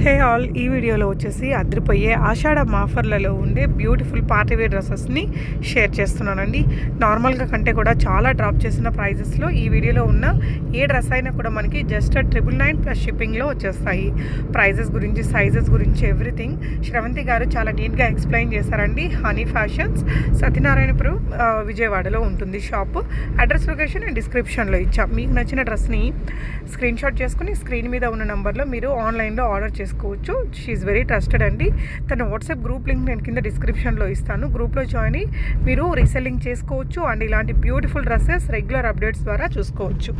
Hey all, ఈ వీడియోలో వచ్చేసి అదిరిపోయే ఆషాఢం ఆఫర్లలో ఉండే బ్యూటిఫుల్ పార్టీవేర్ డ్రెస్సెస్ని షేర్ చేస్తున్నానండి. నార్మల్గా కంటే కూడా చాలా డ్రాప్ చేసిన ప్రైజెస్లో ఈ వీడియోలో ఉన్న ఏ డ్రెస్ అయినా కూడా మనకి జస్ట్ 999 ప్లస్ షిప్పింగ్లో వచ్చేస్తాయి. ప్రైజెస్ గురించి, సైజెస్ గురించి ఎవ్రీథింగ్ శ్రవంతి గారు చాలా నీట్గా ఎక్స్ప్లెయిన్ చేశారండి. హనీ ఫ్యాషన్స్, సత్యనారాయణపురం, విజయవాడలో ఉంటుంది షాప్. అడ్రస్ లొకేషన్ నేను డిస్క్రిప్షన్లో ఇచ్చాం. మీకు నచ్చిన డ్రెస్ని స్క్రీన్ షాట్ చేసుకుని స్క్రీన్ మీద ఉన్న నెంబర్లో మీరు ఆన్లైన్లో ఆర్డర్ చేసుకోవచ్చు. షీఈ్ వెరీ ట్రస్టెడ్ అండి. తన వాట్సాప్ గ్రూప్ లింక్ నేను కింద డిస్క్రిప్షన్లో ఇస్తాను. గ్రూప్లో జాయిన్ అయ్యి మీరు రీసెల్లింగ్ చేసుకోవచ్చు అండ్ ఇలాంటి బ్యూటిఫుల్ డ్రెస్సెస్ రెగ్యులర్ అప్డేట్స్ ద్వారా చూసుకోవచ్చు.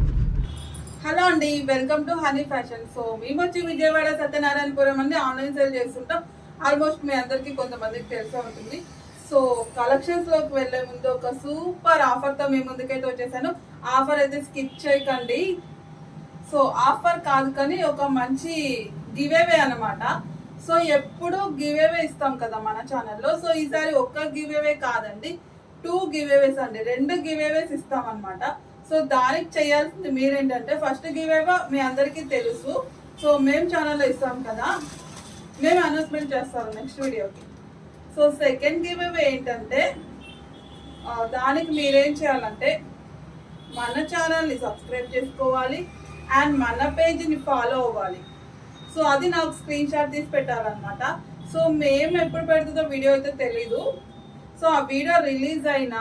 హలో అండి, welcome to honey fashion. So మేము వచ్చి విజయవాడ సత్యనారాయణపురం అండి ఆన్లైన్ సేల్ చేస్తుంటాం. ఆల్మోస్ట్ మీ అందరికీ కొంతమందికి తెలిసే ఉంటుంది. సో కలెక్షన్స్ లోకి వెళ్లే ముందు ఒక సూపర్ ఆఫర్ తో మీ ముందుకైతే వచ్చేసాను. ఆఫర్ అయితే స్కిప్ చేయకండి. సో ఆఫర్ కాదు కానీ ఒక మంచి గివేవే అనమాట. సో ఎప్పుడు గివేవే ఇస్తాం కదా మన ఛానల్లో. సో ఈసారి ఒక్క గివేవే కాదండి, 2 గివేవేస్ అండి, 2 గివేవేస్ ఇస్తాం అనమాట. సో దానికి చేయాల్సింది మీరేంటంటే, ఫస్ట్ గివేవే మీ అందరికీ తెలుసు. సో మేము ఛానల్లో ఇస్తాం కదా, మేము అనౌన్స్మెంట్ చేస్తాం నెక్స్ట్ వీడియోకి. సో సెకండ్ గివేవే ఏంటంటే, దానికి మీరేం చేయాలంటే మన ఛానల్ని సబ్స్క్రైబ్ చేసుకోవాలి అండ్ మన పేజ్ని ఫాలో అవ్వాలి. సో అది నాకు స్క్రీన్ షాట్ తీసి పెట్టాలన్నమాట. సో మేము ఎప్పుడు పెడుతుందో వీడియో అయితే తెలీదు. సో ఆ వీడియో రిలీజ్ అయిన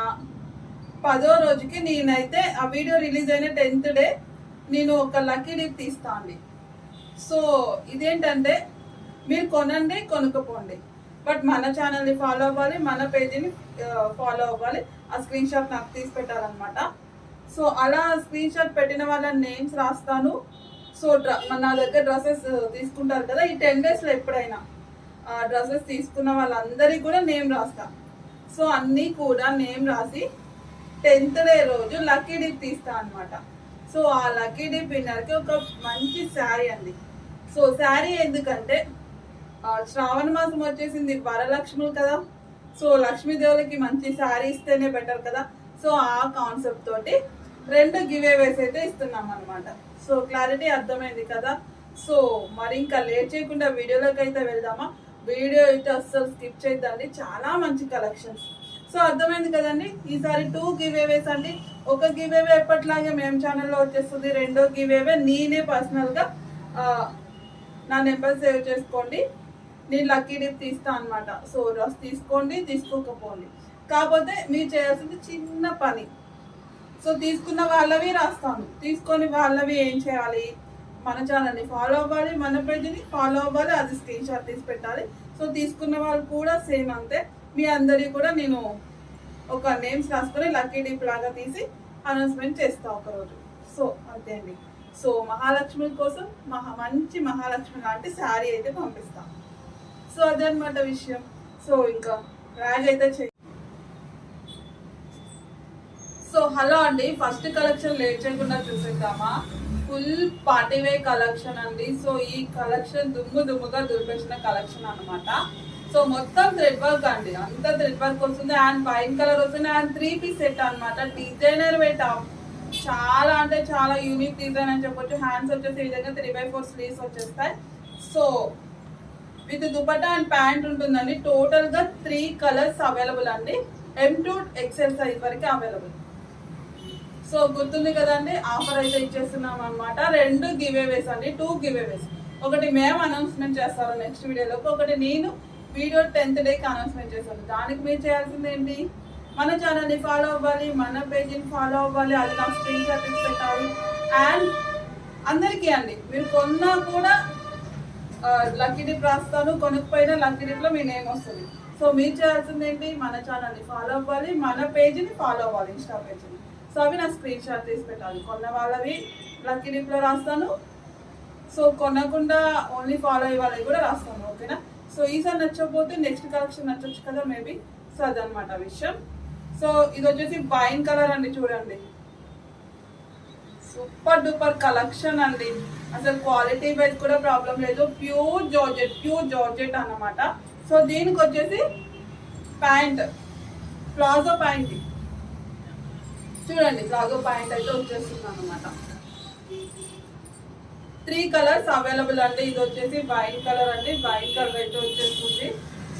10వ రోజుకి నేనైతే ఆ వీడియో రిలీజ్ అయిన 10th డే నేను ఒక లక్కీ డిప్ తీస్తాను. సో ఇదేంటంటే, మీరు కొనండి, కొనుక్కోపోండి, బట్ మన ఛానల్ని ఫాలో అవ్వాలి, మన పేజీని ఫాలో అవ్వాలి. ఆ స్క్రీన్ షాట్ నాకు తీసి పెట్టాలన్నమాట. సో అలా స్క్రీన్ షాట్ పెట్టిన వాళ్ళ నేమ్స్ రాస్తాను. సో నా దగ్గర డ్రెస్సెస్ తీసుకుంటారు కదా, ఈ 10 డేస్లో ఎప్పుడైనా డ్రెస్సెస్ తీసుకున్న వాళ్ళందరికీ కూడా నేమ్ రాస్తాను. సో అన్నీ కూడా నేమ్ రాసి 10th డే రోజు లక్కీ డిప్ తీస్తా అనమాట. సో ఆ లక్కీ డిప్ విన్నర్కి ఒక మంచి శారీ అండి. సో శారీ ఎందుకంటే, శ్రావణ మాసం వచ్చేసింది, వరలక్ష్ములు కదా. సో లక్ష్మీదేవులకి మంచి శారీ ఇస్తేనే బెటర్ కదా. సో ఆ కాన్సెప్ట్ తోటి 2 గివేవేస్ అయితే ఇస్తున్నాం అనమాట. సో క్లారిటీ అర్థమైంది కదా. సో మరి ఇంకా లేట్ చేయకుండా వీడియోలోకి అయితే వెళ్దామా. వీడియో అయితే అస్సలు స్కిప్ చేయద్దండి, చాలా మంచి కలెక్షన్స్. సో అర్థమైంది కదండి. ఈసారి 2 గివేవేస్ అండి. ఒక గివేవే ఎప్పట్లాగే మేము ఛానల్లో వచ్చేస్తుంది. 2వ గివేవే నేనే పర్సనల్గా నా నెంబర్ సేవ్ చేసుకోండి, నేను లక్కీ డిప్ తీస్తా అనమాట. సో డ్రెస్ తీసుకోండి, తీసుకోకపోండి. కాకపోతే మీరు చేయాల్సింది చిన్న పని. సో తీసుకున్న వాళ్ళవి రాస్తాను, తీసుకొని వాళ్ళవి ఏం చేయాలి, మన ఛానల్ని ఫాలో అవ్వాలి, మన పేజ్ని ఫాలో అవ్వాలి, అది స్క్రీన్ షాట్ తీసి పెట్టాలి. సో తీసుకున్న వాళ్ళు కూడా సేమ్ అంతే. మీ అందరికీ కూడా నేను ఒక నేమ్స్ రాసుకొని లక్కీ డిప్ లాగా తీసి అనౌన్స్మెంట్ చేస్తాను ఒకరోజు. సో అంతే అండి. సో మహాలక్ష్మి కోసం మంచి మహాలక్ష్మి లాంటి శారీ అయితే పంపిస్తాం. సో అదనమాట విషయం. సో ఇంకా ర్యాగ్ అయితే సో హలో అండి, ఫస్ట్ కలెక్షన్ లేట్ చేయకుండా చూసేద్దామా. ఫుల్ పార్టీవే కలెక్షన్ అండి. సో ఈ కలెక్షన్ దుమ్ముగా దులిపేసిన కలెక్షన్ అనమాట. సో మొత్తం థ్రెడ్ వర్క్ అండి, అంతా థ్రెడ్ వర్క్ వస్తుంది అండ్ వైన్ కలర్ వస్తుంది అండ్ 3 పీస్ సెట్ అనమాట. డిజైనర్ వెయిట్ చాలా అంటే చాలా యూనిక్ డిజైన్ అని చెప్పొచ్చు. హ్యాండ్స్ వచ్చేసి ఈ విధంగా 3/4 స్లీవ్స్ వచ్చేస్తాయి. So with dupatta and pant ఉంటుందండి. టోటల్ గా 3 కలర్స్ అవైలబుల్ అండి. M to XL సైజ్ వరకు అవైలబుల్. సో గుర్తుంది కదండి, ఆఫర్ అయితే ఇచ్చేస్తున్నాం అనమాట. 2 గివేవేస్ అండి, 2 గివేవేస్. ఒకటి మేము అనౌన్స్మెంట్ చేస్తాను నెక్స్ట్ వీడియోలోకి, ఒకటి నేను వీడియో 10th డేకి అనౌన్స్మెంట్ చేస్తాను. దానికి మీరు చేయాల్సింది ఏంటి, మన ఛానల్ని ఫాలో అవ్వాలి, మన పేజీని ఫాలో అవ్వాలి, అది నాకు స్క్రీన్ షాట్ తీసి పెట్టాలి. అండ్ అందరికీ అండి, మీరు కొన్నా కూడా లక్కీ డిప్ రాస్తాను, కొనుక్కపోయినా లక్కీ డిప్లో మీ నేమ్ వస్తుంది. సో మీరు చేయాల్సింది ఏంటి, మన ఛానల్ని ఫాలో అవ్వాలి, మన పేజీని ఫాలో అవ్వాలి, ఇన్స్టా పేజీని. సో అవి నా స్క్రీన్ షాట్ తీసి పెట్టాలి. కొన్న వాళ్ళవి లక్కీ డిప్లో రాస్తాను. సో కొనకుండా ఓన్లీ ఫాలో అయ్యే వాళ్ళవి కూడా రాస్తాను, ఓకేనా. సో ఈసారి నచ్చకపోతే నెక్స్ట్ కలెక్షన్ నచ్చొచ్చు కదా మేబీ. సో అదనమాట విషయం. సో ఇది వచ్చేసి వైన్ కలర్ అండి, చూడండి సూపర్ డూపర్ కలెక్షన్ అండి. అసలు క్వాలిటీ వైజ్ కూడా ప్రాబ్లం లేదు. ప్యూర్ జార్జెట్ అన్నమాట. సో దీనికి వచ్చేసి ప్యాంట్, ప్లాజో ప్యాంట్ చూడండి, ప్లాజో ప్యాంట్ అయితే వచ్చేస్తుంది అనమాట. 3 కలర్స్ అవైలబుల్ అండి. ఇది వచ్చేసి వైన్ కలర్ అండి, వైన్ కలర్ అయితే వచ్చేస్తుంది.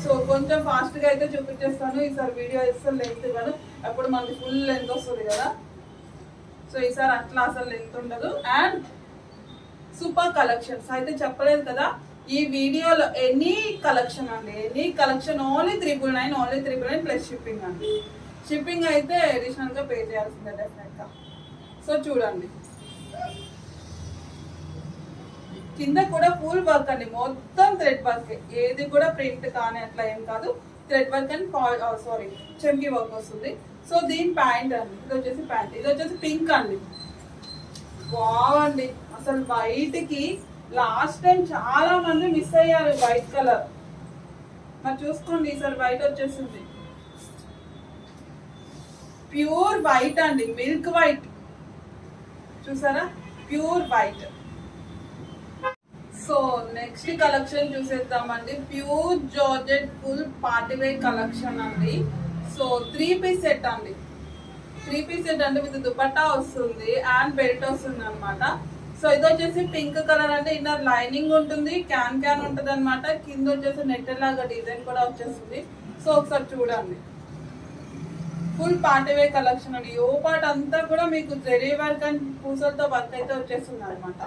సో కొంచెం ఫాస్ట్గా అయితే చూపించేస్తాను. ఈసారి వీడియో ఇస్తే లెంత్ ఇవ్వను, అప్పుడు మనకి ఫుల్ లెంత్ వస్తుంది కదా. సో ఈసారి అట్లా అసలు లెంత్ ఉండదు. అండ్ సూపర్ కలెక్షన్స్ అయితే చెప్పలేదు కదా ఈ వీడియోలో. ఎనీ కలెక్షన్ అండి, any collection only 999, only 999 plus shipping అండి. షిప్పింగ్ అయితే అడిషనల్ గా పే చేయాల్సిందే డెఫినెట్ గా. సో చూడండి, కింద కూడా ఫుల్ వర్క్ అండి, మొత్తం థ్రెడ్ వర్క్, ఏది కూడా ప్రింట్ కానీ అట్లా ఏం కాదు. థ్రెడ్ వర్క్ అండ్ సారీ చెంకి వర్క్ వస్తుంది. సో దీని ప్యాంట్ అండి, ఇది వచ్చేసి ప్యాంట్, ఇది వచ్చేసి పింక్ అండి. బాగుంది అసలు. వైట్ కి లాస్ట్ టైం చాలా మంది మిస్ అయ్యారు వైట్ కలర్. మరి చూసుకోండి ఈసారి వైట్ వచ్చేసింది. ప్యూర్ వైట్ అండి, మిల్క్ వైట్, చూసారా pure white. So next collection చూసేద్దామండి. Pure georgette full party wear collection అండి. సో 3 పీస్ సెట్ అండి, 3 పీస్ సెట్ అంటే విత్ దుపట్టా వస్తుంది అండ్ బెల్ట్ వస్తుంది అనమాట. సో ఇది వచ్చేసి పింక్ కలర్ అంటే ఇన్నర్ లైనింగ్ ఉంటుంది, క్యాన్ ఉంటుంది అనమాట. కింద వచ్చేసి నెట్ లాగా డిజైన్ కూడా వచ్చేస్తుంది. సో ఒకసారి చూడండి, ఫుల్ పార్టీవేర్ కలెక్షన్ అండి. యో పార్ట్ అంతా కూడా మీకు జరీ వర్క్ అండ్ పూసలతో వర్క్ అయితే వచ్చేస్తుంది అనమాట.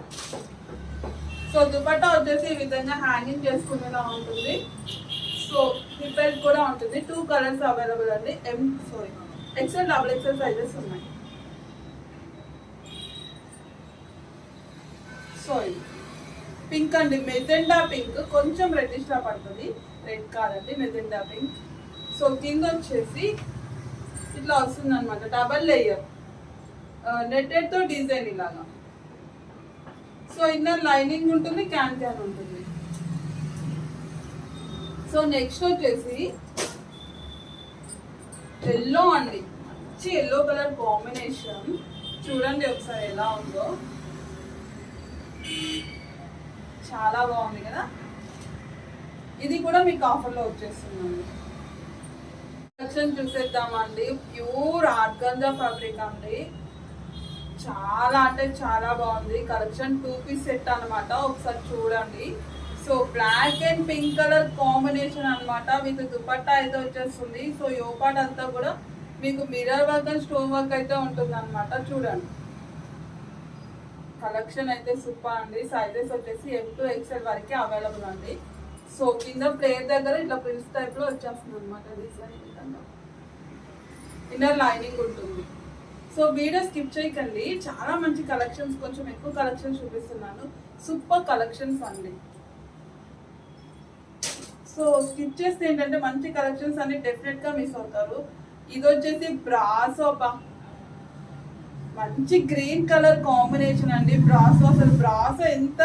సో దుపట్టా వచ్చేసి ఈ విధంగా హ్యాంగింగ్ చేసుకునేలా ఉంటుంది. సో హిప్ బెల్ట్ కూడా ఉంటుంది. 2 కలర్స్ అవైలబుల్ అండి. ఎక్సెల్, డబుల్ ఎక్సెల్ సైజెస్ ఉన్నాయి. సో ఇది పింక్ అండి, మెజెండా పింక్, కొంచెం రెడ్డిష్ లా పడుతుంది, రెడ్ కాదండి మెజెండా పింక్. సో కింద వచ్చేసి ఇట్లా వస్తుంది అనమాట, డబల్ లేయర్ నెట్టెడ్ తో డిజైన్ ఇలాగా. సో ఇన్నర్ లైనింగ్ ఉంటుంది, క్యాన్ ఉంటుంది. సో నెక్స్ట్ వచ్చేసి ఎల్లో అండి, మంచి ఎల్లో కలర్ కాంబినేషన్. చూడండి ఒకసారి ఎలా ఉందో, చాలా బాగుంది కదా. ఇది కూడా మీకు ఆఫర్లో వచ్చేస్తుందండి. కలెక్షన్ చూసేద్దామండి. ప్యూర్ ఆర్గాంజా ఫ్యాబ్రిక్ అండి, చాలా అంటే చాలా బాగుంది కలెక్షన్. 2 పీస్ సెట్ అనమాట, ఒకసారి చూడండి. So black and pink colour combination అనమాట, విత్ దుపట్టా అయితే వచ్చేస్తుంది. సో యోపాట్ అంతా కూడా మీకు mirror work and stone work అయితే ఉంటుంది అనమాట. చూడండి కలెక్షన్ అయితే సూపర్ అండి. సైజెస్ వచ్చేసి M to XL వరకు అవైలబుల్ అండి. సో కింద ప్లేట్ దగ్గర ఇట్లా ప్రిన్స్ టైప్ లో వచ్చేస్తుంది అనమాట డిజైన్. ఇన్నర్ లైనింగ్ ఉంటుంది. సో వీడియో స్కిప్ చేయకండి, చాలా మంచి కలెక్షన్స్, కొంచెం ఎక్కువ కలెక్షన్స్ చూపిస్తున్నాను. సూపర్ కలెక్షన్స్ అండి. సో స్కిప్ చేస్తే ఏంటంటే మంచి కలెక్షన్స్ అన్ని డెఫినెట్ గా మిస్ అవుతారు. ఇది వచ్చేసి బ్రాసో, మంచి గ్రీన్ కలర్ కాంబినేషన్ అండి. బ్రాసో, అసలు బ్రాసో ఎంత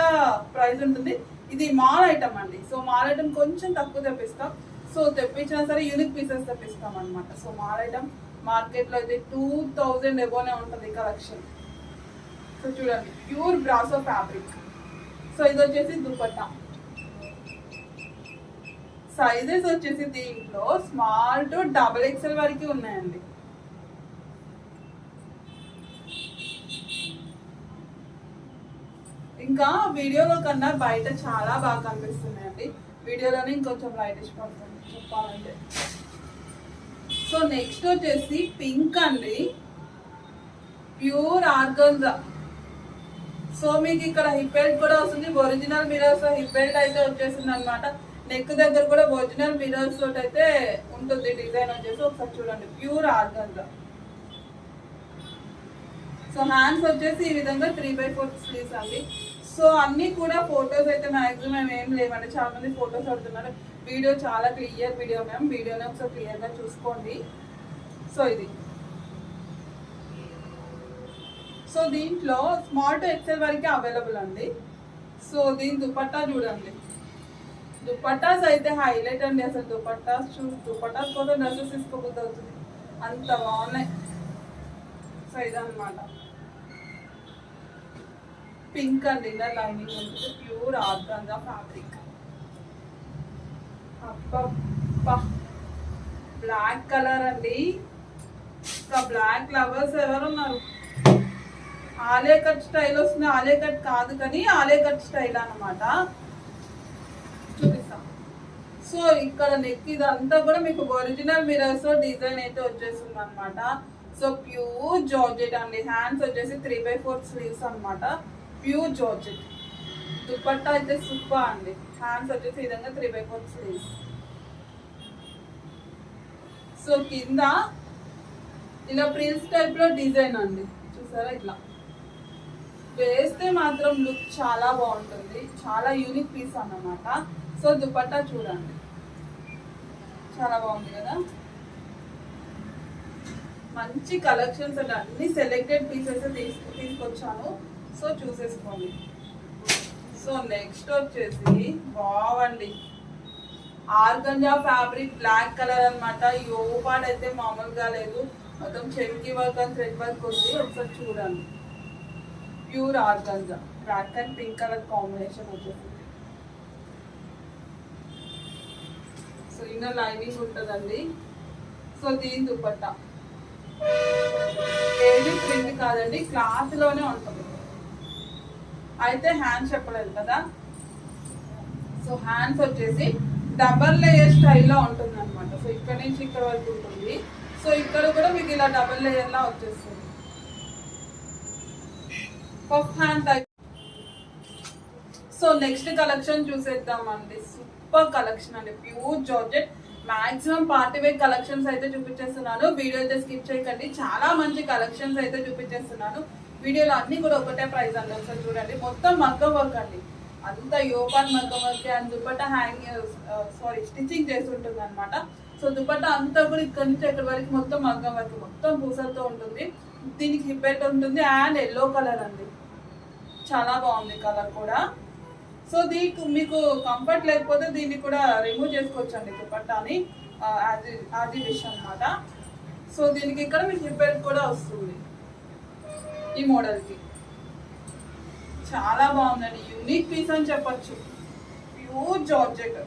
ప్రైస్ ఉంటుంది. ఇది మాల్ ఐటమ్ అండి. సో మాల్ ఐటమ్ కొంచెం తక్కువ తెప్పిస్తాం. సో తెప్పించినా సరే యూనిక్ పీసెస్ తెప్పిస్తాం అనమాట. సో మాల్ ఐటమ్ మార్కెట్ లో అయితే 2000 ఎబోనే ఉంటుంది కలెక్షన్. సో చూడండి ప్యూర్ బ్రాసో ఫ్యాబ్రిక్. సో ఇది వచ్చేసి దుపట్టా. సైజెస్ వచ్చేసి దీంట్లో స్మాల్ టు డబుల్ XL వరకు ఉన్నాయండి. ఇంకా వీడియోలో కన్నా బయట చాలా బాగా కనిపిస్తున్నాయండి. వీడియోలోనే ఇంకొంచెం లైటిష్ పడుతుంది చెప్పాలంటే. సో నెక్స్ట్ వచ్చేసి పింక్ అండి, ప్యూర్ ఆర్గంజా. సో మీకు ఇక్కడ హిప్ బెల్ట్ కూడా వస్తుంది, ఒరిజినల్ మిరర్స్ హిప్ బెల్ట్ అయితే వచ్చేసింది అనమాట. నెక్ దగ్గర కూడా ఒరిజినల్ మిరర్స్ తోటి అయితే ఉంటుంది డిజైన్ వచ్చేసి. ఒకసారి చూడండి ప్యూర్ ఆర్గంజా. సో హ్యాండ్స్ వచ్చేసి ఈ విధంగా 3/4 స్లీవ్స్ అండి. సో అన్ని కూడా ఫొటోస్ అయితే మాక్సిమం ఏం లేవండి, చాలా మంది ఫొటోస్ అడుగుతున్నారు. వీడియో చాలా క్లియర్ వీడియో మ్యామ్, వీడియోని ఒకసారి క్లియర్గా చూసుకోండి. సో ఇది, సో దీంట్లో స్మాల్ టు XL వరకే అవైలబుల్ అండి. సో దీని దుపట్టా చూడండి, దుపట్టాస్ అయితే హైలైట్ అండి. అసలు దుపట్టాస్ కోసం డ్రెస్సెస్ తీసుకోబోద్దు అవుతుంది, అంత బాగున్నాయి. సో ఇదన్నమాట పింక్ అండి, ఇన్నర్ లైనింగ్ ఉంటుంది, ప్యూర్ ఆర్గాంజా ఫ్యాబ్రిక్. అబ్బా బ్లాక్ కలర్ అండి. ఇంకా బ్లాక్ లవర్స్ ఎవరున్నారు, ఆలే కట్ స్టైల్ వస్తుంది. ఆలే కట్ కాదు కానీ ఆలే కట్ స్టైల్ అన్నమాట. చూపిస్తాం. సో ఇక్కడ నెక్ ఇదంతా కూడా మీకు ఒరిజినల్ మిరర్స్ డిజైన్ అయితే వచ్చేస్తుంది అనమాట. సో ప్యూర్ జార్జెట్ అండి. హ్యాండ్స్ వచ్చేసి 3/4 స్లీవ్స్ అనమాట. Pure georgette. దుపట్టా అయితే సూపర్ అండి. హ్యాండ్స్ వచ్చేసి ఈ విధంగా 3/4 స్లీవ్స్. సో కింద ఇలా ప్రిల్స్ టైప్ లో డిజైన్ అండి. చూసారా ఇట్లా వేస్తే మాత్రం లుక్ చాలా బాగుంటుంది. చాలా యూనిక్ పీస్ అన్నమాట. సో దుపట్టా చూడండి చాలా బాగుంది కదా. మంచి కలెక్షన్స్ అంటే అన్ని సెలెక్టెడ్ పీసెస్ తీసుకొచ్చాను. సో చూసేసుకోండి. సో నెక్స్ట్ వచ్చేసి బాగుంది ఆర్గంజా ఫ్యాబ్రిక్ బ్లాక్ కలర్ అనమాట. యోపాడ్ అయితే మామూలుగా లేదు. మొత్తం chamki work and thread work ఉంది. ఒకసారి చూడండి. Pure organza black and pink colour combination వచ్చేసి. సో ఇన్నర్ లైనింగ్ ఉంటుందండి. సో దీని దుపట్టా ఏది ప్రింట్ కాదండి, క్లాత్ లోనే ఉంటుంది. అయితే హ్యాండ్స్ చెప్పలేదు కదా. సో హ్యాండ్స్ వచ్చేసి డబల్ లేయర్ స్టైల్లో ఉంటుంది అనమాట. సో ఇక్కడ నుంచి ఇక్కడ వరకు ఉంటుంది. సో ఇక్కడ కూడా మీకు ఇలా డబల్ లేయర్ లా వచ్చేస్తుంది. Puff hand type. So next collection చూసేద్దామండి. సూపర్ కలెక్షన్ అండి. Pure georgette. Maximum party wear collections అయితే చూపించేస్తున్నాను. వీడియో అయితే స్కిప్ చేయకండి. చాలా మంచి కలెక్షన్స్ అయితే చూపించేస్తున్నాను. వీడియోలో అన్ని కూడా ఒకటే ప్రైస్ అండి. ఒకసారి చూడండి. మొత్తం మగ్గం వర్క్ అండి. అంతా యోపాన్ మగ్గం వర్క్ అండ్ దుపట్టా స్టిచ్చింగ్ చేసి ఉంటుంది అనమాట. సో దుపట్టా అంతా కూడా ఇక్కడ నుంచి ఇక్కడ వరకు మొత్తం మగ్గం వర్క్, మొత్తం పూసలతో ఉంటుంది. దీనికి హిప్ బెల్ట్ ఉంటుంది అండ్ ఎల్లో కలర్ అండి. చాలా బాగుంది కలర్ కూడా. సో దీనికి మీకు కంఫర్ట్ లేకపోతే దీన్ని కూడా రిమూవ్ చేసుకోవచ్చు అండి దుపట్టాని. అది విష్ అనమాట. సో దీనికి ఇక్కడ మీకు హిప్ బెల్ట్ కూడా వస్తుంది ఈ మోడల్కి. చాలా బాగుందండి. యూనిక్ పీస్ అని చెప్పచ్చు. Pure georgette.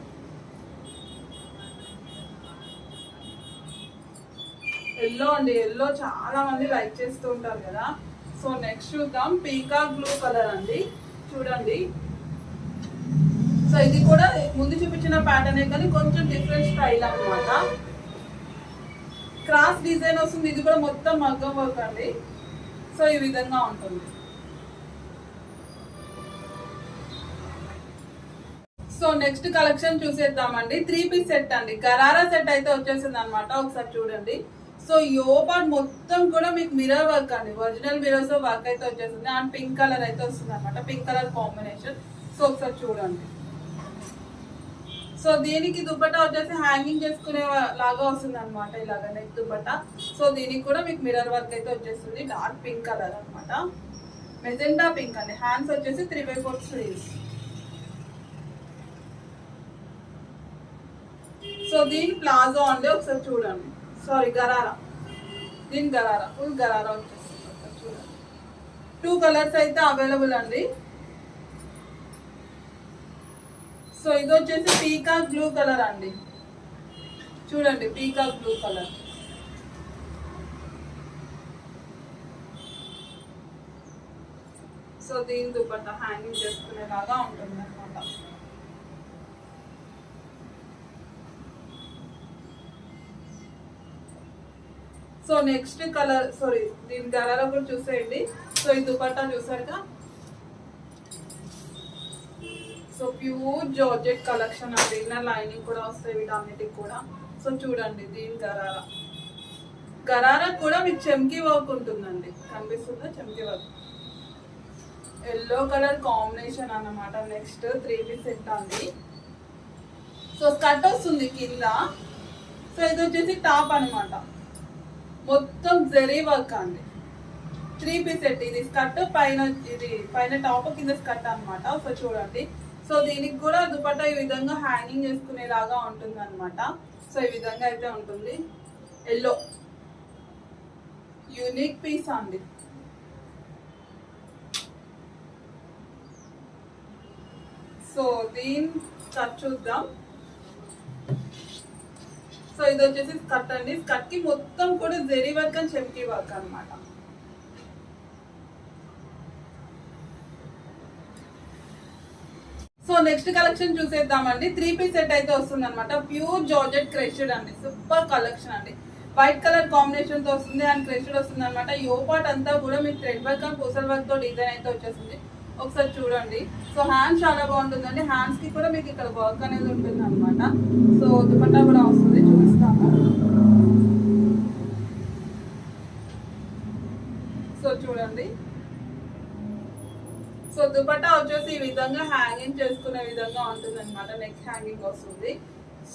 ఎల్లో అండి. ఎల్లో చాలా మంది లైక్ చేస్తూ ఉంటారు కదా. సో నెక్స్ట్ చూద్దాం. పీకాక్ బ్లూ కలర్ అండి. చూడండి. సో ఇది కూడా ముందు చూపించిన ప్యాటర్నే కానీ కొంచెం డిఫరెంట్ స్టైల్ అనమాట. క్రాస్ డిజైన్ వస్తుంది. ఇది కూడా మొత్తం మగ్గం వర్క్ అండి. సో ఈ విధంగా ఉంటుంది. సో నెక్స్ట్ కలెక్షన్ చూసేద్దామండి. 3 పీస్ సెట్ అండి. గరారా సెట్ అయితే వచ్చేసింది అనమాట. ఒకసారి చూడండి. సో యోపాడ్ మొత్తం కూడా మీకు మిరర్ వర్క్ అండి. ఒరిజినల్ మిరర్స్ వర్క్ అయితే వచ్చేసింది అండ్ పింక్ కలర్ అయితే వస్తుంది అనమాట. Pink colour combination. సో ఒకసారి చూడండి. సో దీనికి దుపట్టా వచ్చేసి హ్యాంగింగ్ చేసుకునే లాగా వస్తుంది అనమాట. ఇలాగ నెక్ దుపట్టా. సో దీనికి కూడా మీకు మిరర్ వర్క్ అయితే వచ్చేస్తుంది. డార్క్ పింక్ కలర్ అనమాట. మెజెండా పింక్ అండి. హ్యాండ్స్ వచ్చేసి 3/4 స్లీవ్స్. సో దీని ప్లాజో అండి. ఒకసారి చూడండి. సారీ గరారా. దీని గరారా ఫుల్ గరారా వచ్చేస్తుంది. ఒకసారి చూడండి. 2 కలర్స్ అయితే అవైలబుల్ అండి. సో ఇది వచ్చేసి పీకాక్ బ్లూ కలర్ అండి. చూడండి పీకాక్ బ్లూ కలర్. సో దీని దుపట్టా హ్యాంగింగ్ చేసుకునేలాగా ఉంటుంది అనమాట. సో నెక్స్ట్ కలర్ సారీ దీని గరారా కూడా చూసేయండి. సో ఈ దుపట్టా చూసారుగా. సో ప్యూర్ జార్జెట్ కలెక్షన్ అండి. ఇన్నర్ లైనింగ్ కూడా వస్తాయి వీటన్నిటికి కూడా. సో చూడండి దీని గరారా. గరారా కూడా మీకు చెమ్కీ వర్క్ ఉంటుందండి. కనిపిస్తుందా చెమ్కీ వర్క్. ఎల్లో కలర్ కాంబినేషన్ అన్నమాట. నెక్స్ట్ 3 పీస్ సెట్ అండి. సో స్కర్ట్ వస్తుంది కింద. సో ఇది వచ్చేసి టాప్ అనమాట. మొత్తం జరీ వర్క్ అండి. 3 పీస్ సెట్. ఇది స్కర్ట్ పైన, ఇది పైన టాప్ కింద స్కర్ట్ అనమాట. సో చూడండి. సో దీనికి కూడా దుపట్టా ఈ విధంగా హ్యాంగింగ్ చేసుకునేలాగా ఉంటుంది అనమాట. సో ఈ విధంగా అయితే ఉంటుంది. ఎల్లో యూనిక్ పీస్ అండి. సో దీని స్కర్ట్ చూద్దాం. సో ఇది వచ్చేసి స్కర్ట్ అండి. స్కర్ట్ కి మొత్తం కూడా జెరీ వర్క్ అండ్ చెమ్కీ వర్క్ అనమాట. నెక్స్ట్ కలెక్షన్ చూసేద్దామండి. 3 పీస్ సెట్ అయితే వస్తుంది అనమాట. ప్యూర్ జార్జెట్ క్రష్డ్ అండి. సూపర్ కలెక్షన్ అండి. వైట్ కలర్ కాంబినేషన్ తో వస్తుంది అండ్ క్రష్డ్ వస్తుంది అనమాట. యోపాట్ అంతా కూడా మీకు థ్రెడ్ వర్క్ అండ్ పూసల్ వర్క్ తో డిజైన్ అయితే వచ్చేస్తుంది. ఒకసారి చూడండి. సో హ్యాండ్స్ చాలా బాగుంటుందండి. హ్యాండ్స్ కి కూడా మీకు ఇక్కడ వర్క్ అనేది ఉంటుంది అనమాట. సో దుపట్టా కూడా వస్తుంది, చూపిస్తాము. సో చూడండి. సో దుపట్టా వచ్చేసి ఈ విధంగా హ్యాంగింగ్ చేసుకునే విధంగా ఉంటుంది అనమాట. నెక్ హ్యాంగింగ్ వస్తుంది.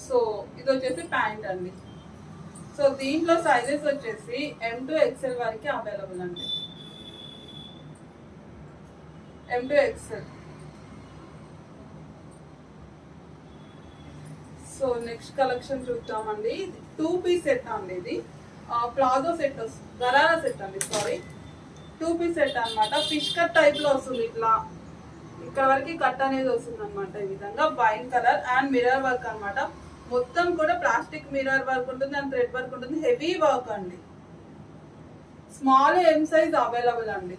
సో ఇది వచ్చేసి ప్యాంట్ అండి. సో దీంట్లో సైజెస్ వచ్చేసి M to XL వరకు అవైలబుల్ అండి. M to XL. So next collection చూద్దామండి. 2 పీస్ సెట్ అండి. ఇది ప్లాజో సెట్ వస్తుంది, గరారా సెట్ అండి. సారీ, 2 పీస్ సెట్ అనమాట. ఫిష్ కట్ టైప్ లో వస్తుంది. ఇట్లా ఇక్కడ వరకు కట్ అనేది వస్తుంది అనమాట. ఈ విధంగా wine colour and mirror work అనమాట. మొత్తం కూడా ప్లాస్టిక్ మిర్రర్ వర్క్ ఉంటుంది అండ్ థ్రెడ్ వర్క్ ఉంటుంది. హెవీ వర్క్ అండి. స్మాల్ M సైజ్ అవైలబుల్ అండి.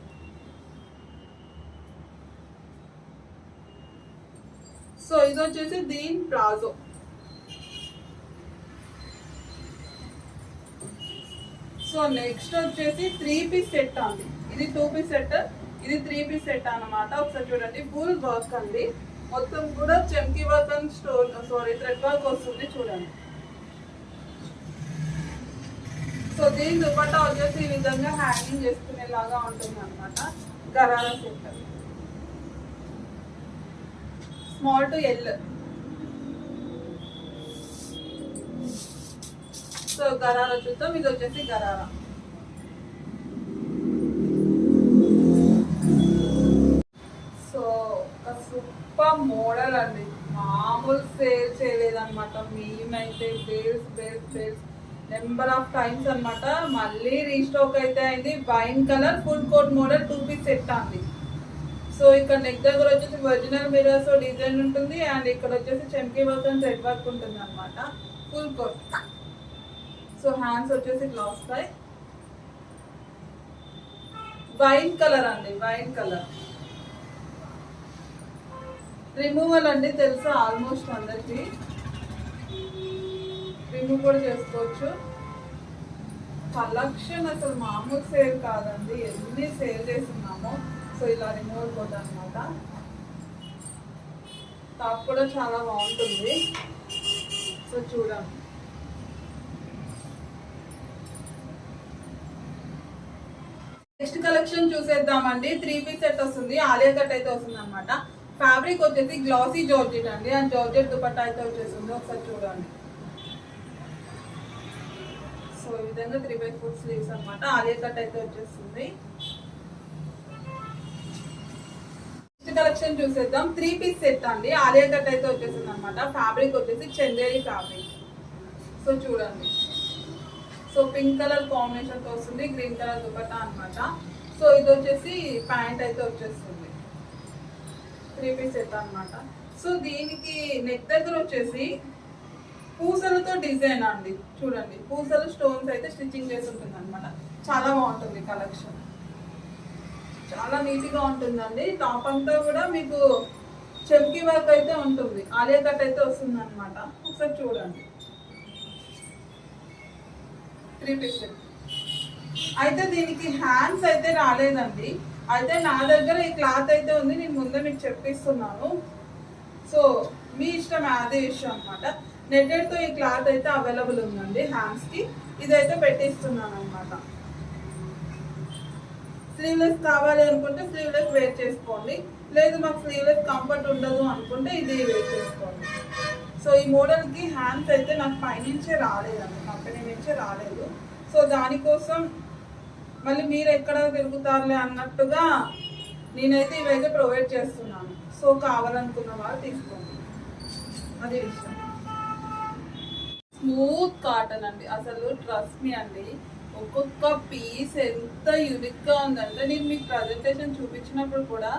సో ఇది వచ్చేసి దీని ప్లాజో. సో నెక్స్ట్ వచ్చేసి 3 పీస్ సెట్ అండి. ఇది 2 పీస్ సెట్, ఇది 3 పీస్ సెట్ అన్నమాట. ఒకసారి చూడండి. ఫుల్ వర్క్ అండి. మొత్తం కూడా చమ్కీ work and stone thread work వస్తుంది. చూడండి. సో దీని దుపట్టా వచ్చేసి ఈ విధంగా హ్యాంగింగ్ చేసుకునేలాగా ఉంటుంది అనమాట. Gharara set, small to L. So gharara చూద్దాం. ఇది వచ్చేసి గరారా. సో ఒక సూపర్ మోడల్ అండి. మామూలు సేల్ చేయలేదన్నమాట. మేమైతే బేల్స్ నెంబర్ ఆఫ్ టైమ్స్ అనమాట. మళ్ళీ రీస్టాక్ అయితే అయింది. Wine colour full coat model 2 piece set అండి. సో ఇక్కడ నెక్ దగ్గర వచ్చేసి ఒరిజినల్ మిర్రర్స్ డిజైన్ ఉంటుంది అండ్ ఇక్కడ వచ్చేసి chamki work and thread work ఉంటుంది అనమాట. Full coat. సో హ్యాండ్స్ వచ్చేసి ఇట్లా వస్తాయి. వైన్ కలర్ అండి. వైన్ కలర్ రిమూవల్ అండి. తెలుసా ఆల్మోస్ట్ అందరికి. రిమూవ్ కూడా చేసుకోవచ్చు. కలెక్షన్ అసలు మామూలు సేల్ కాదండి. ఎన్ని సేల్ చేస్తున్నామో. సో ఇలా రిమూవల్ కోట్ అనమాట. టాప్ కూడా చాలా బాగుంటుంది. సో చూడండి. నెక్స్ట్ కలెక్షన్ చూసేద్దామండి. 3 పీస్ సెట్ వస్తుంది. ఆలియా కట్ అయితే వస్తుంది అనమాట. ఫ్యాబ్రిక్ వచ్చేసి గ్లాసీ జార్జెట్ అండి అండ్ జార్జెట్ దుపట్టా అయితే వచ్చేస్తుంది. ఒకసారి చూడండి. సో ఈ విధంగా 3/4 స్లీవ్స్ అనమాట. ఆలియా కట్ అయితే వచ్చేస్తుంది. నెక్స్ట్ కలెక్షన్ చూసేద్దాం. 3 పీస్ సెట్ అండి. ఆలియా కట్ అయితే వచ్చేసింది అనమాట. ఫ్యాబ్రిక్ వచ్చేసి చందేరి ఫ్యాబ్రిక్. సో చూడండి. సో పింక్ కలర్ కాంబినేషన్ తో వస్తుంది. గ్రీన్ కలర్ దుపట్టా అనమాట. సో ఇది వచ్చేసి ప్యాంట్ అయితే వచ్చేస్తుంది. 3 పీస్ సెట్ అనమాట. సో దీనికి నెక్ దగ్గర వచ్చేసి పూసలతో డిజైన్ అండి. చూడండి. పూసలు స్టోన్స్ అయితే స్టిచ్చింగ్ చేసి ఉంటుంది అనమాట. చాలా బాగుంటుంది కలెక్షన్. చాలా నీట్ గా ఉంటుందండి. టాప్ అంతా కూడా మీకు చమ్కీ వర్క్ అయితే ఉంటుంది. ఆలియా కట్ అయితే వస్తుంది అనమాట. ఒకసారి చూడండి. 3 పీస్ సెట్ అయితే దీనికి హ్యాండ్స్ అయితే రాలేదండి. అయితే నా దగ్గర ఈ క్లాత్ అయితే ఉంది. నేను ముందే మీకు చెప్పిస్తున్నాను. సో మీ ఇష్టం, అదే ఇష్టం అనమాట. నెట్టెడ్ తో ఈ క్లాత్ అయితే అవైలబుల్ ఉందండి హ్యాండ్స్ కి. ఇదైతే పెట్టిస్తున్నాను అనమాట. స్లీవ్లెస్ కావాలి అనుకుంటే స్లీవ్లెస్ వేర్ చేసుకోండి. లేదు మాకు స్లీవ్లెస్ కంఫర్ట్ ఉండదు అనుకుంటే ఇది వేర్ చేసుకోండి. సో ఈ మోడల్ కి హ్యాండ్స్ అయితే నాకు పైనుంచే రాలేదండి, కంపెనీ నుంచే రాలేదు. సో దానికోసం మళ్ళీ మీరు ఎక్కడ తిరుగుతారులే అన్నట్టుగా నేనైతే ఇవైతే ప్రొవైడ్ చేస్తున్నాను. సో కావాలనుకున్న వాళ్ళు తీసుకోండి. అది విషయం. స్మూత్ కాటన్ అండి. అసలు ట్రస్ట్ మీ అండి, ఒక్కొక్క పీస్ ఎంత యూనిక్ గా ఉందంటే నేను మీకు ప్రజెంటేషన్ చూపించినప్పుడు కూడా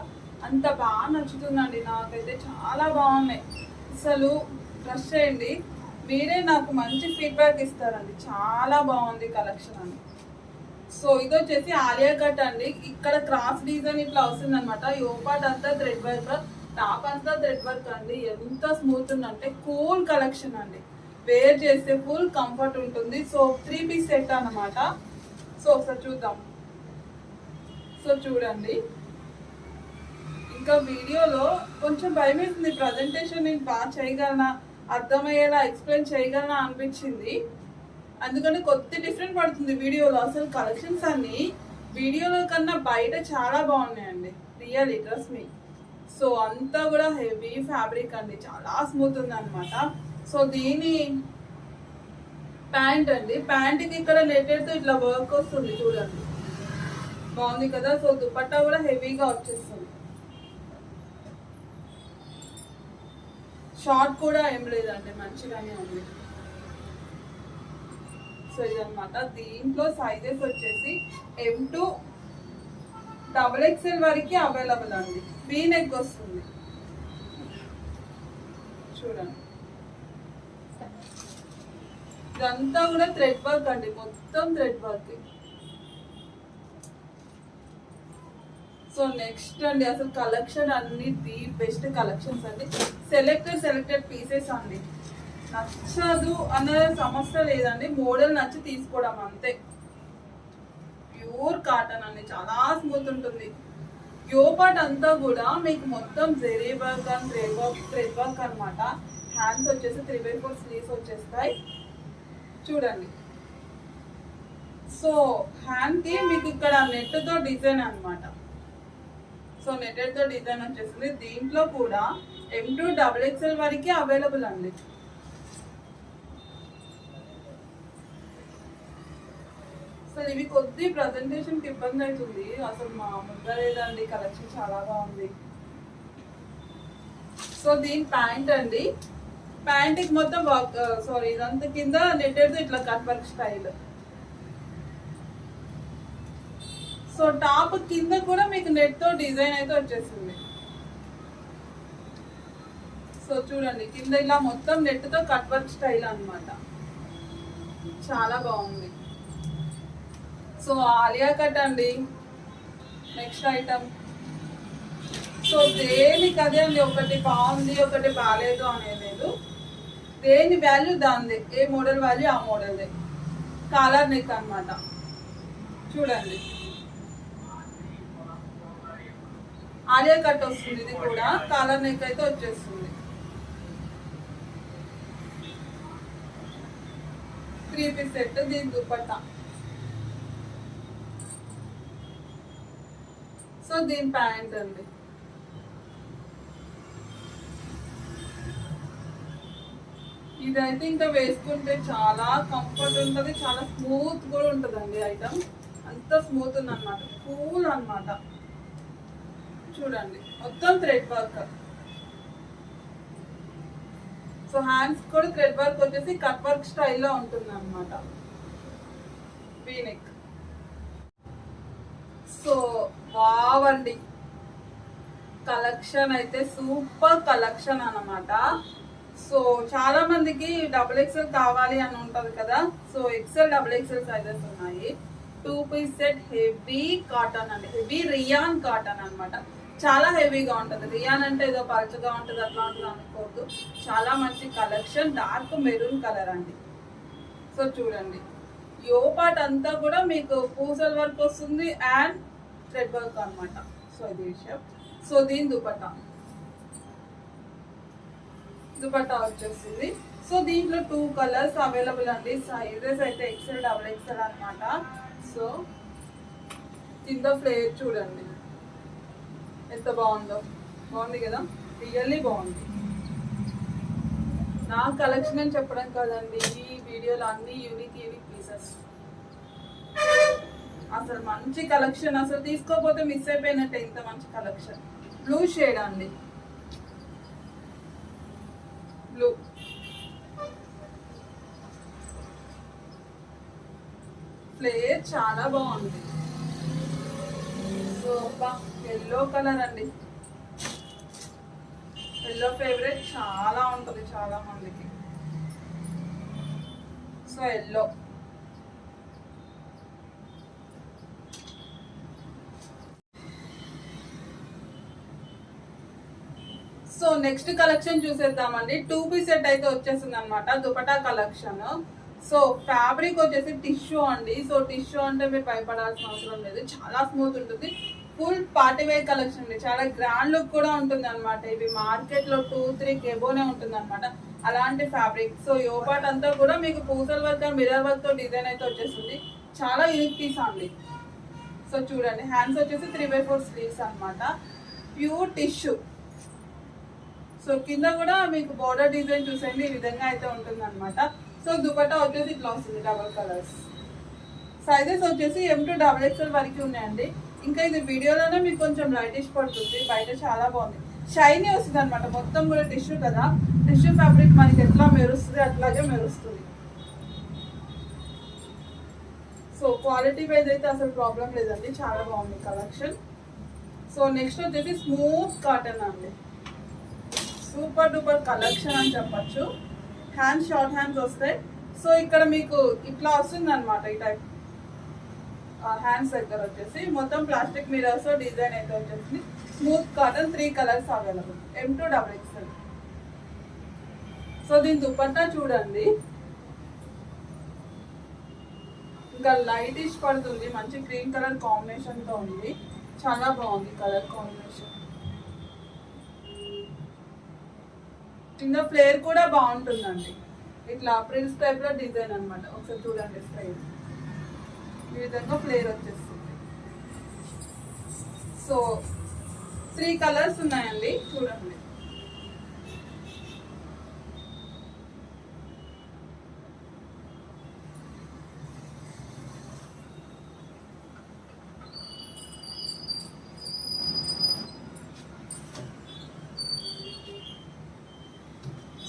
అంత బాగా నచ్చుతుందండి. నాకైతే చాలా బాగున్నాయి. అసలు ట్రస్ట్ చేయండి, మీరే నాకు మంచి ఫీడ్బ్యాక్ ఇస్తారండి. చాలా బాగుంది కలెక్షన్ అని. సో ఇది వచ్చేసి ఆలియా కట్ అండి. ఇక్కడ క్రాస్ డిజైన్ ఇట్లా వస్తుంది అనమాట. యోపాట్ అంతా థ్రెడ్ వర్క్ టాప్ అంతా థ్రెడ్ వర్క్ అండి. ఎంత స్మూత్ ఉందంటే కూల్ కలెక్షన్ అండి. వేర్ చేస్తే ఫుల్ కంఫర్ట్ ఉంటుంది. సో 3 పీస్ సెట్ అన్నమాట. సో ఒకసారి చూద్దాం. సో చూడండి, ఇంకా వీడియోలో కొంచెం భయం వేసింది. ప్రజెంటేషన్ నేను బాగా చేయగలనా, అర్థమయ్యేలా ఎక్స్ప్లెయిన్ చేయగలనా అనిపించింది. అందుకని కొద్ది డిఫరెంట్ పడుతుంది వీడియోలో. అసలు కలెక్షన్స్ అన్ని వీడియోలో కన్నా బయట చాలా బాగున్నాయండి, రియల్లీ ట్రస్ట్ మీ. సో అంతా కూడా హెవీ ఫ్యాబ్రిక్ అండి, చాలా స్మూత్ ఉంది అనమాట. సో దీని ప్యాంట్ అండి, ప్యాంట్కి ఇక్కడ నెట్టెడ్తో ఇట్లా వర్క్ వస్తుంది చూడండి, బాగుంది కదా. సో దుపట్టా కూడా హెవీగా వచ్చేస్తుంది. షార్ట్ కూడా ఏం లేదండి, మంచిగానే ఉంది. సో ఇదన్నమాట. దీంట్లో సైజెస్ వచ్చేసి M2 XXL వరకు అవైలబుల్ అండి. వీ నెక్ వస్తుంది చూడండి. ఇదంతా కూడా థ్రెడ్ వర్క్ అండి, మొత్తం థ్రెడ్ వర్క్. సో నెక్స్ట్ అండి, అసలు కలెక్షన్ అన్ని ది బెస్ట్ కలెక్షన్స్ అండి. సెలెక్టెడ్ పీసెస్ అండి. నచ్చదు అనే సమస్య లేదండి, మోడల్ నచ్చి తీసుకోవడం అంతే. ప్యూర్ కాటన్ అండి, చాలా స్మూత్ ఉంటుంది. యో పార్ట్ అంతా కూడా మీకు మొత్తం zari work and thread work అనమాట. హ్యాండ్స్ వచ్చేసి 3/4 స్లీవ్స్ వచ్చేస్తాయి చూడండి. సో హ్యాండ్ కి మీకు ఇక్కడ నెట్ తో డిజైన్ అనమాట. సో నెట్టెడ్ తో డిజైన్ వచ్చేసింది. దీంట్లో కూడా M2 XXL వరకు అవైలబుల్ అండి. అసలు ఇవి కొద్ది ప్రజెంటేషన్ కి ఇబ్బంది అవుతుంది, అసలు మా ముందర లేదండి. కలెక్షన్ చాలా బాగుంది. సో దీని ప్యాంట్ అండి, ప్యాంట్ కి మొత్తం వర్క్, సారీ ఇదంతా కింద నెట్టెడ్ ఇట్లా cut work style. So top కింద కూడా మీకు నెట్ తో డిజైన్ అయితే వచ్చేసింది. సో చూడండి, కింద ఇలా మొత్తం నెట్ తో కట్ వర్క్ స్టైల్ అన్నమాట, చాలా బాగుంది. సో ఆలియా కట్ అండి నెక్స్ట్ ఐటమ్. సో దేనికి అదే అండి, ఒకటి బాగుంది ఒకటి బాగాలేదు అనేది, దేని వాల్యూ దాందే, ఏ మోడల్ వాల్యూ ఆ మోడల్దే. కాలర్ నెక్ అన్నమాట చూడండి. ఆలియా కట్ వస్తుంది, ఇది కూడా కాలర్ నెక్ అయితే వచ్చేస్తుంది. 3 పీస్ సెట్. దీని దుపట్టా. సో దీని ప్యాంట్ అండి. ఇదైతే ఇంకా వేసుకుంటే చాలా కంఫర్ట్ ఉంటుంది, చాలా స్మూత్ కూడా ఉంటుందండి. ఐటమ్ అంత స్మూత్ ఉంది అనమాట, కూల్ అనమాట. చూడండి మొత్తం థ్రెడ్ వర్క్. సో హ్యాండ్స్ కూడా థ్రెడ్ వర్క్ వచ్చేసి కట్ వర్క్ స్టైల్లో ఉంటుంది అనమాట, వీ నెక్. సో వావ్ అండి, కలెక్షన్ అయితే సూపర్ కలెక్షన్ అన్నమాట. సో చాలా మందికి XXL కావాలి అని ఉంటుంది కదా. సో XL XXL సైజెస్ ఉన్నాయి. 2 పీస్ సెట్ హెవీ కాటన్ అండి, హెవీ రియాన్ కాటన్ అన్నమాట. చాలా హెవీగా ఉంటుంది. రియాన్ అంటే ఏదో పల్చగా ఉంటుంది అట్లా ఉంటుంది అనుకోవద్దు, చాలా మంచి కలెక్షన్. డార్క్ మెరూన్ కలర్ అండి. సో చూడండి, యో పార్ట్ అంతా కూడా మీకు పూసల్ వర్క్ వస్తుంది అండ్ థ్రెడ్ వర్క్ అన్నమాట. సో ఇది విషయం. సో దీని దుపట్టా వచ్చేస్తుంది. సో దీంట్లో 2 కలర్స్ అవైలబుల్ అండి. సైజెస్ అయితే XL XXL అన్నమాట. సో కింద ఫ్లేర్ చూడండి ఎంత బాగుందో, బాగుంది కదా, రియల్లీ బాగుంది. నా కలెక్షన్ అని చెప్పడం కాదండి, ఈ వీడియోలో అన్ని యూనిక్ పీసెస్. అసలు మంచి కలెక్షన్, అసలు తీసుకోకపోతే మిస్ అయిపోయినట్టే. ఇంత మంచి కలెక్షన్. బ్లూ షేడ్ అండి, బ్లూ. ఫ్లేర్ చాలా బాగుంది. సో ఎల్లో కలర్ అండి, ఎల్లో ఫేవరెట్ చాలా ఉంటుంది చాలా మందికి. So yellow. So next collection చూసేద్దామండి. 2 పీస్ సెట్ అయితే వచ్చేసింది అనమాట, దుపట్టా కలెక్షన్. సో ఫ్యాబ్రిక్ వచ్చేసి టిష్యూ అండి. సో టిష్యూ అంటే మీరు భయపడాల్సిన అవసరం లేదు, చాలా స్మూత్ ఉంటుంది. ఫుల్ పార్టీ వేర్ కలెక్షన్ అండి, చాలా గ్రాండ్ లుక్ కూడా ఉంటుంది అనమాట. ఇవి మార్కెట్ లో 2-3 కేబోనే ఉంటుంది అనమాట అలాంటి ఫ్యాబ్రిక్. సో యోపాట్ అంతా కూడా మీకు పూసల వర్క్ మిర్రర్ వర్క్ తో డిజైన్ అయితే వచ్చేస్తుంది. చాలా యూనిక్ పీస్ అండి. సో చూడండి, హ్యాండ్స్ వచ్చేసి 3/4 స్లీవ్స్ అనమాట, ప్యూర్ టిష్యూ. సో కింద కూడా మీకు బోర్డర్ డిజైన్ చూసేయండి, ఈ విధంగా అయితే ఉంటుంది అనమాట. సో దుపట్టా వచ్చేసి ఇట్లా వస్తుంది, డబల్ కలర్స్. సైజెస్ వచ్చేసి M to XXL వరకు ఉన్నాయండి. ఇంకా ఇది వీడియోలోనే మీకు కొంచెం లైటిష్ పడుతుంది, బయట చాలా బాగుంది. షైనీ వస్తుంది అనమాట, మొత్తం కూడా టిష్యూ కదా, టిష్యూ ఫ్యాబ్రిక్ మనకి ఎట్లా మెరుస్తుంది అట్లాగే మెరుస్తుంది. సో క్వాలిటీ వైజ్ అయితే అసలు ప్రాబ్లం లేదండి, చాలా బాగుంది కలెక్షన్. సో నెక్స్ట్ వచ్చేసి స్మూత్ కాటన్ అండి, సూపర్ డూపర్ కలెక్షన్ అని చెప్పచ్చు. హ్యాండ్స్ షార్ట్ హ్యాండ్స్ వస్తాయి. సో ఇక్కడ మీకు ఇట్లా వస్తుంది అనమాట, ఈ టైప్ హ్యాండ్స్ దగ్గర వచ్చేసి మొత్తం ప్లాస్టిక్ మిరర్స్ డిజైన్ అయితే వచ్చేసింది. Smooth cotton, 3 colours available, M to XXL. So దీని దుపట్టా చూడండి, ఇంకా లైటిష్ పడుతుంది, మంచి క్రీమ్ కలర్ కాంబినేషన్ తో ఉంది, చాలా బాగుంది కలర్ కాంబినేషన్. కింద ఫ్లేర్ కూడా బాగుంటుందండి, ఇట్లా ప్రిల్స్ టైప్ లో డిజైన్ అనమాట. ఒకసారి చూడండి స్టైల్, ఈ విధంగా ఫ్లేర్ వచ్చేస్తుంది. సో 3 కలర్స్ ఉన్నాయండి, చూడండి.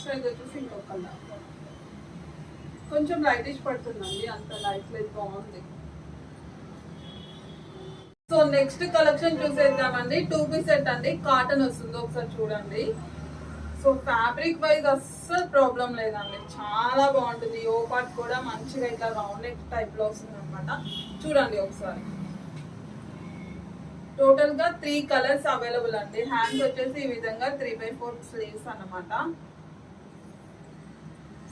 సో ఇది వచ్చేసి ఇంకొక కలర్, కొంచెం లైటిష్ పడుతుందండి, అంత లైట్ లైట్ బాగుంది. సో నెక్స్ట్ కలెక్షన్ చూసేద్దామండి. 2 పీస్ సెట్ అండి, కాటన్ వస్తుంది, ఒకసారి చూడండి. సో ఫ్యాబ్రిక్ వైజ్ అస్సలు ప్రాబ్లం లేదండి, చాలా బాగుంటుంది. యో పార్ట్ కూడా మంచిగా ఇట్లా రౌండ్ నెక్ టైప్ లో వస్తుంది అనమాట, చూడండి ఒకసారి. టోటల్ గా 3 కలర్స్ అవైలబుల్ అండి. హ్యాండ్స్ వచ్చేసి ఈ విధంగా 3/4 స్లీవ్స్ అన్నమాట.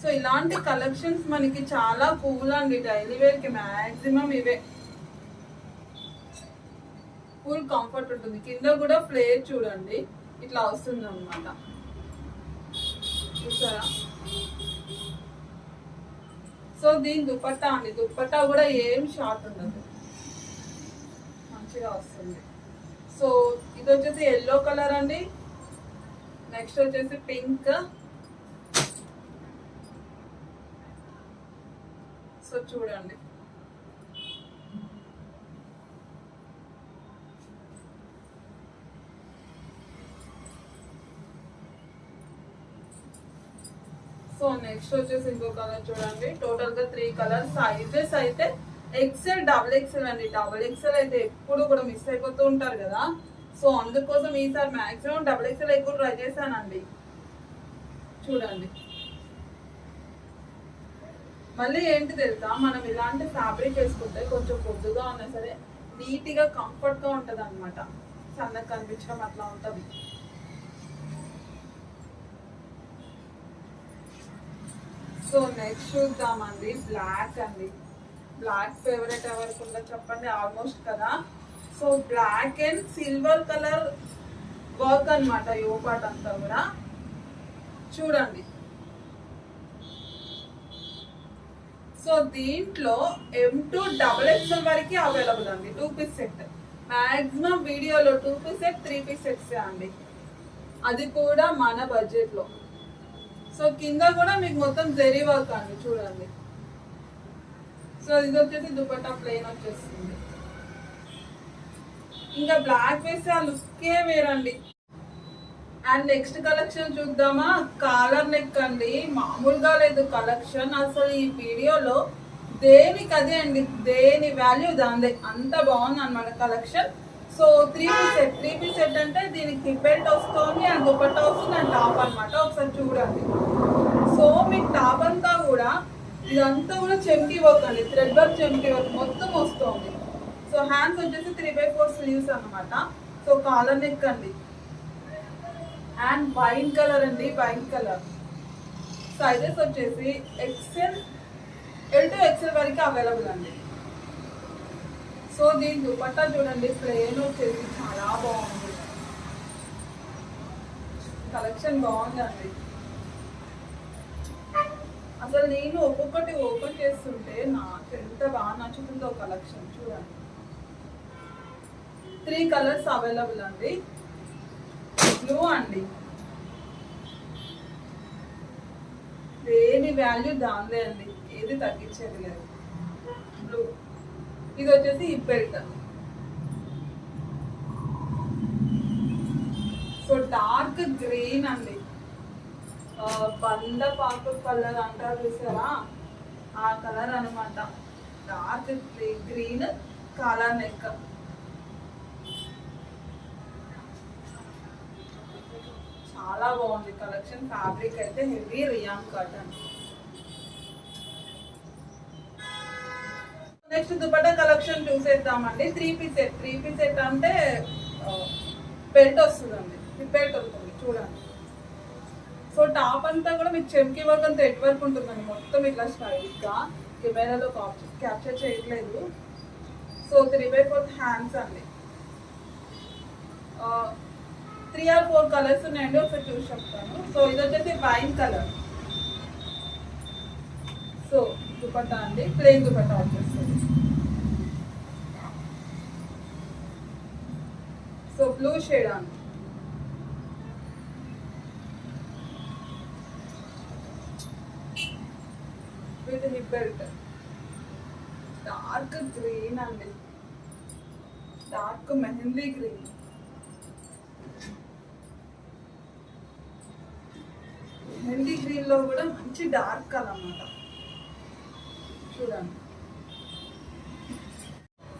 సో ఇలాంటి కలెక్షన్స్ మనకి చాలా కూల్ అండి, డైలీ వేర్ కి మాక్సిమం ఇవే. ఫుల్ కంఫర్ట్ ఉంటుంది, కింద కూడా ఫ్లేర్ చూడండి ఇట్లా వస్తుంది అనమాట, చూసారా. సో దీని దుపట్టా అండి, దుపట్టా కూడా ఏం షార్ట్ ఉండదు, మంచిగా వస్తుంది. సో ఇది వచ్చేసి ఎల్లో కలర్ అండి, నెక్స్ట్ వచ్చేసి పింక్. సో చూడండి, సో నెక్స్ట్ వచ్చేసి ఇంకో కలర్ చూడండి. టోటల్ గా 3 కలర్. సైజెస్ అయితే XL, XXL అండి. XXL అయితే ఎప్పుడు కూడా మిస్ అయిపోతూ ఉంటారు కదా, సో అందుకోసం ఈసారి మాక్సిమం XXL ఎక్కువ ట్రై చేశానండి, చూడండి. మళ్ళీ ఏంటి తెలుసా, మనం ఇలాంటి ఫ్యాబ్రిక్ వేసుకుంటే కొంచెం పొద్దుగా ఉన్నా సరే నీట్ గా కంఫర్ట్ గా ఉంటది అనమాట, సన్నగా కనిపించడం అట్లా ఉంటది. సో నెక్స్ట్ చూద్దామండి, బ్లాక్ అండి. బ్లాక్ ఫేవరెట్ ఎవరికి ఉందో చెప్పండి, ఆల్మోస్ట్ కదా. So black and silver colour work అనమాట, యో పార్ట్ అంతా కూడా చూడండి. సో దీంట్లో M to XXL వరకు అవైలబుల్ అండి. 2 పీస్ సెట్, మాక్సిమం వీడియోలో 2 పీస్ సెట్ 3 పీస్ సెట్స్ అండి, అది కూడా మన బడ్జెట్ లో. సో కింద కూడా మీకు మొత్తం జెరీ వర్క్ అండి, చూడండి. సో ఇది వచ్చేసి దుపట్టా ప్లెయిన్ వచ్చేస్తుంది. ఇంకా బ్లాక్ వేస్తే ఆ లుక్కే వేరండి. అండ్ నెక్స్ట్ కలెక్షన్ చూద్దామా, కాలర్ నెక్ అండి. మామూలుగా లేదు కలెక్షన్, అసలు ఈ వీడియోలో దేనికి అదే అండి, దేని వాల్యూ దాందే, అంత బాగుంది అనమాట కలెక్షన్. సో 3 పీస్ సెట్ అంటే దీనికి హిప్ బెల్ట్ వస్తుంది, అండ్ దుపట్టా వస్తుంది, అండ్ టాప్ అనమాట. ఒకసారి చూడండి. సో మీకు టాప్ అంతా కూడా ఇదంతా కూడా చెంకీ వర్క్ అండి, థ్రెడ్ వర్క్ చెంకీ వర్క్ మొత్తం వస్తుంది. సో హ్యాండ్స్ వచ్చేసి 3/4 స్లీవ్స్ అనమాట. సో కాలర్ నెక్ అండి, అండ్ వైన్ కలర్ అండి, వైన్ కలర్. సైజెస్ వచ్చేసి ఎక్సెల్ L to XL వరకు అవైలబుల్ అండి. సో దీని దుపట్టా చూడండి, ప్లెయిన్ వచ్చేసి చాలా బాగుంది, కలెక్షన్ బాగుందండి. అసలు నేను ఒక్కొక్కటి ఓపెన్ చేస్తుంటే నాకు ఎంత బాగా నచ్చుతుందో కలెక్షన్ చూడండి. 3 కలర్స్ అవైలబుల్ అండి. బ్లూ అండి, దేని వాల్యూ దాందే అండి, ఏది తగ్గించేది లేదు. బ్లూ. ఇది వచ్చేసి hip belt. So dark green అండి, బండ పాకు కలర్ అంటారు చూసారా, ఆ కలర్ అనమాట. Dark green, collar neck. చాలా బాగుంది కలెక్షన్. ఫ్యాబ్రిక్ అయితే heavy rayon cotton. Next dupatta collection చూసేద్దామండి. 3 పీస్ సెట్. 3 పీస్ సెట్ అంటే బెల్ట్ వస్తుందండి, హిప్ బెల్ట్ ఉంటుంది చూడండి. సో టాప్ అంతా కూడా మీకు చెమ్కి వర్క్ అంతా ఎట్ వర్క్ ఉంటుందండి, మొత్తం ఇట్లా స్టైల్గా. కెమెరాలో క్యాప్చర్ చేయట్లేదు. సో 3/4 హ్యాండ్స్ అండి. 3 or 4 కలర్స్ ఉన్నాయండి, ఒకసారి చూసి చెప్తాను. సో ఇది వచ్చేసి వైన్ కలర్. సో దుపట్టా అండి, ప్లెయిన్ దుపట్టా వచ్చేస్తుంది. సో బ్లూ షేడ్ అండి. With hip belt. Dark green అండి, dark mehndi green. Mehndi green లో కూడా మంచి డార్క్ కలర్ అన్నమాట చూడండి.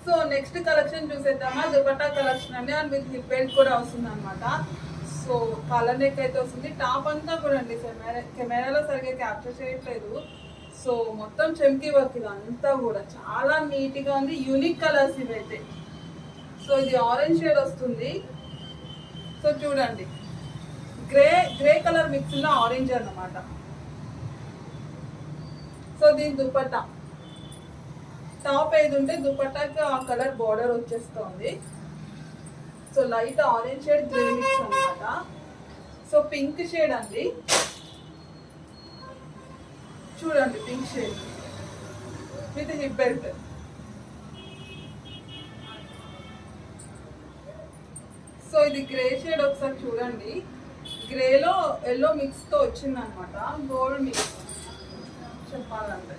సో నెక్స్ట్ కలెక్షన్ చూసేద్దామా. దుపట్టా కలెక్షన్ అండి, అండ్ విత్ హిప్ బెల్ట్ కూడా వస్తుంది అనమాట. సో కాలర్ నెక్ అయితే వస్తుంది. టాప్ అంతా కూడా అండి, కెమెరాలో సరిగ్గా క్యాప్చర్ చేయట్లేదు. సో మొత్తం చెమ్కి వర్క్ ఇదంతా కూడా చాలా నీట్గా ఉంది. యూనిక్ కలర్స్ ఇవైతే. సో ఇది ఆరెంజ్ షేడ్ వస్తుంది. సో చూడండి, గ్రే కలర్ మిక్స్ లో ఆరెంజ్ అన్నమాట. సో దీని దుపట్టా టాప్ ఏది ఉంటే దుపట్టాకి ఆ కలర్ బార్డర్ వచ్చేస్తుంది. So light orange shade grey mix అన్నమాట. సో పింక్ షేడ్ అండి చూడండి, pink shade with hip belt. So ఇది గ్రే షేడ్, ఒకసారి చూడండి. గ్రేలో ఎల్లో మిక్స్ తో వచ్చింది అనమాట, గోల్డ్ మిక్స్ చెప్పాలంటే.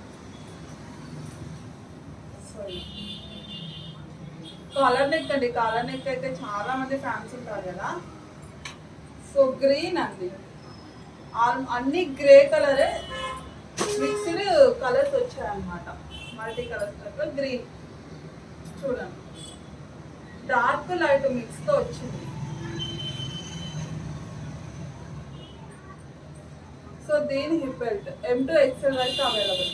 కాలర్ నెక్ అండి, కాలర్ నెక్ అయితే చాలా మంది ఫ్యాన్స్ ఉంటారు కదా. సో గ్రీన్ అండి, అన్ని గ్రే కలరే, మిక్స్డ్ కలర్స్ వచ్చాయన్నమాట, మల్టీ కలర్స్. గ్రీన్ చూడండి, డార్క్ లైట్ మిక్స్ తో వచ్చింది. సో దీని hip belt M to XL వరకు అవైలబుల్.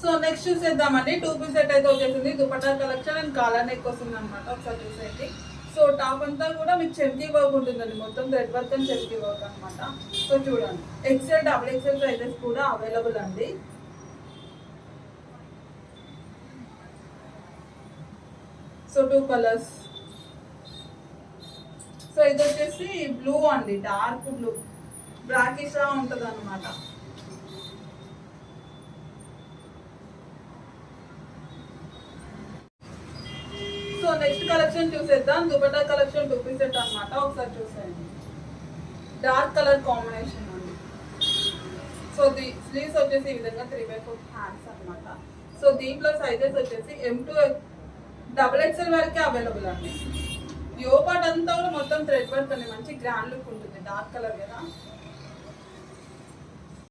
సో నెక్స్ట్ చూసేద్దామండి. 2 పీస్ సెట్ అయితే వచ్చేసింది. Dupatta collection and collar neck వస్తుంది అనమాట, ఒకసారి చూసేయండి. సో టాప్ అంతా కూడా మీకు చెమ్కీ వర్క్ ఉంటుందండి, మొత్తం థ్రెడ్ వర్క్ అండ్ చెమ్కీ వర్క్ అనమాట. సో చూడండి, XL, XXL సైజెస్ కూడా అవైలబుల్ అండి. So 2 colours. సో ఇది వచ్చేసి బ్లూ అండి, డార్క్ బ్లూ, బ్లాకిష్ లా ఉంటుంది అనమాట. సో నెక్స్ట్ కలెక్షన్ చూసేద్దాం. దుపట్టా కలెక్షన్ 2 పీస్ సెట్ అనమాట, ఒకసారి చూసేయండి. డార్క్ కలర్ కాంబినేషన్ అండి. సో స్లీవ్స్ వచ్చేసి ఈ విధంగా 3/4 హ్యాండ్స్ అనమాట. సో దీంట్లో సైజెస్ వచ్చేసి M to XXL వరకే అవైలబుల్ అండి. యో పార్ట్ అంతా కూడా మొత్తం థ్రెడ్ వర్క్ అండి, మంచి గ్రాండ్ లుక్ ఉంటుంది. డార్క్ కలర్ కదా.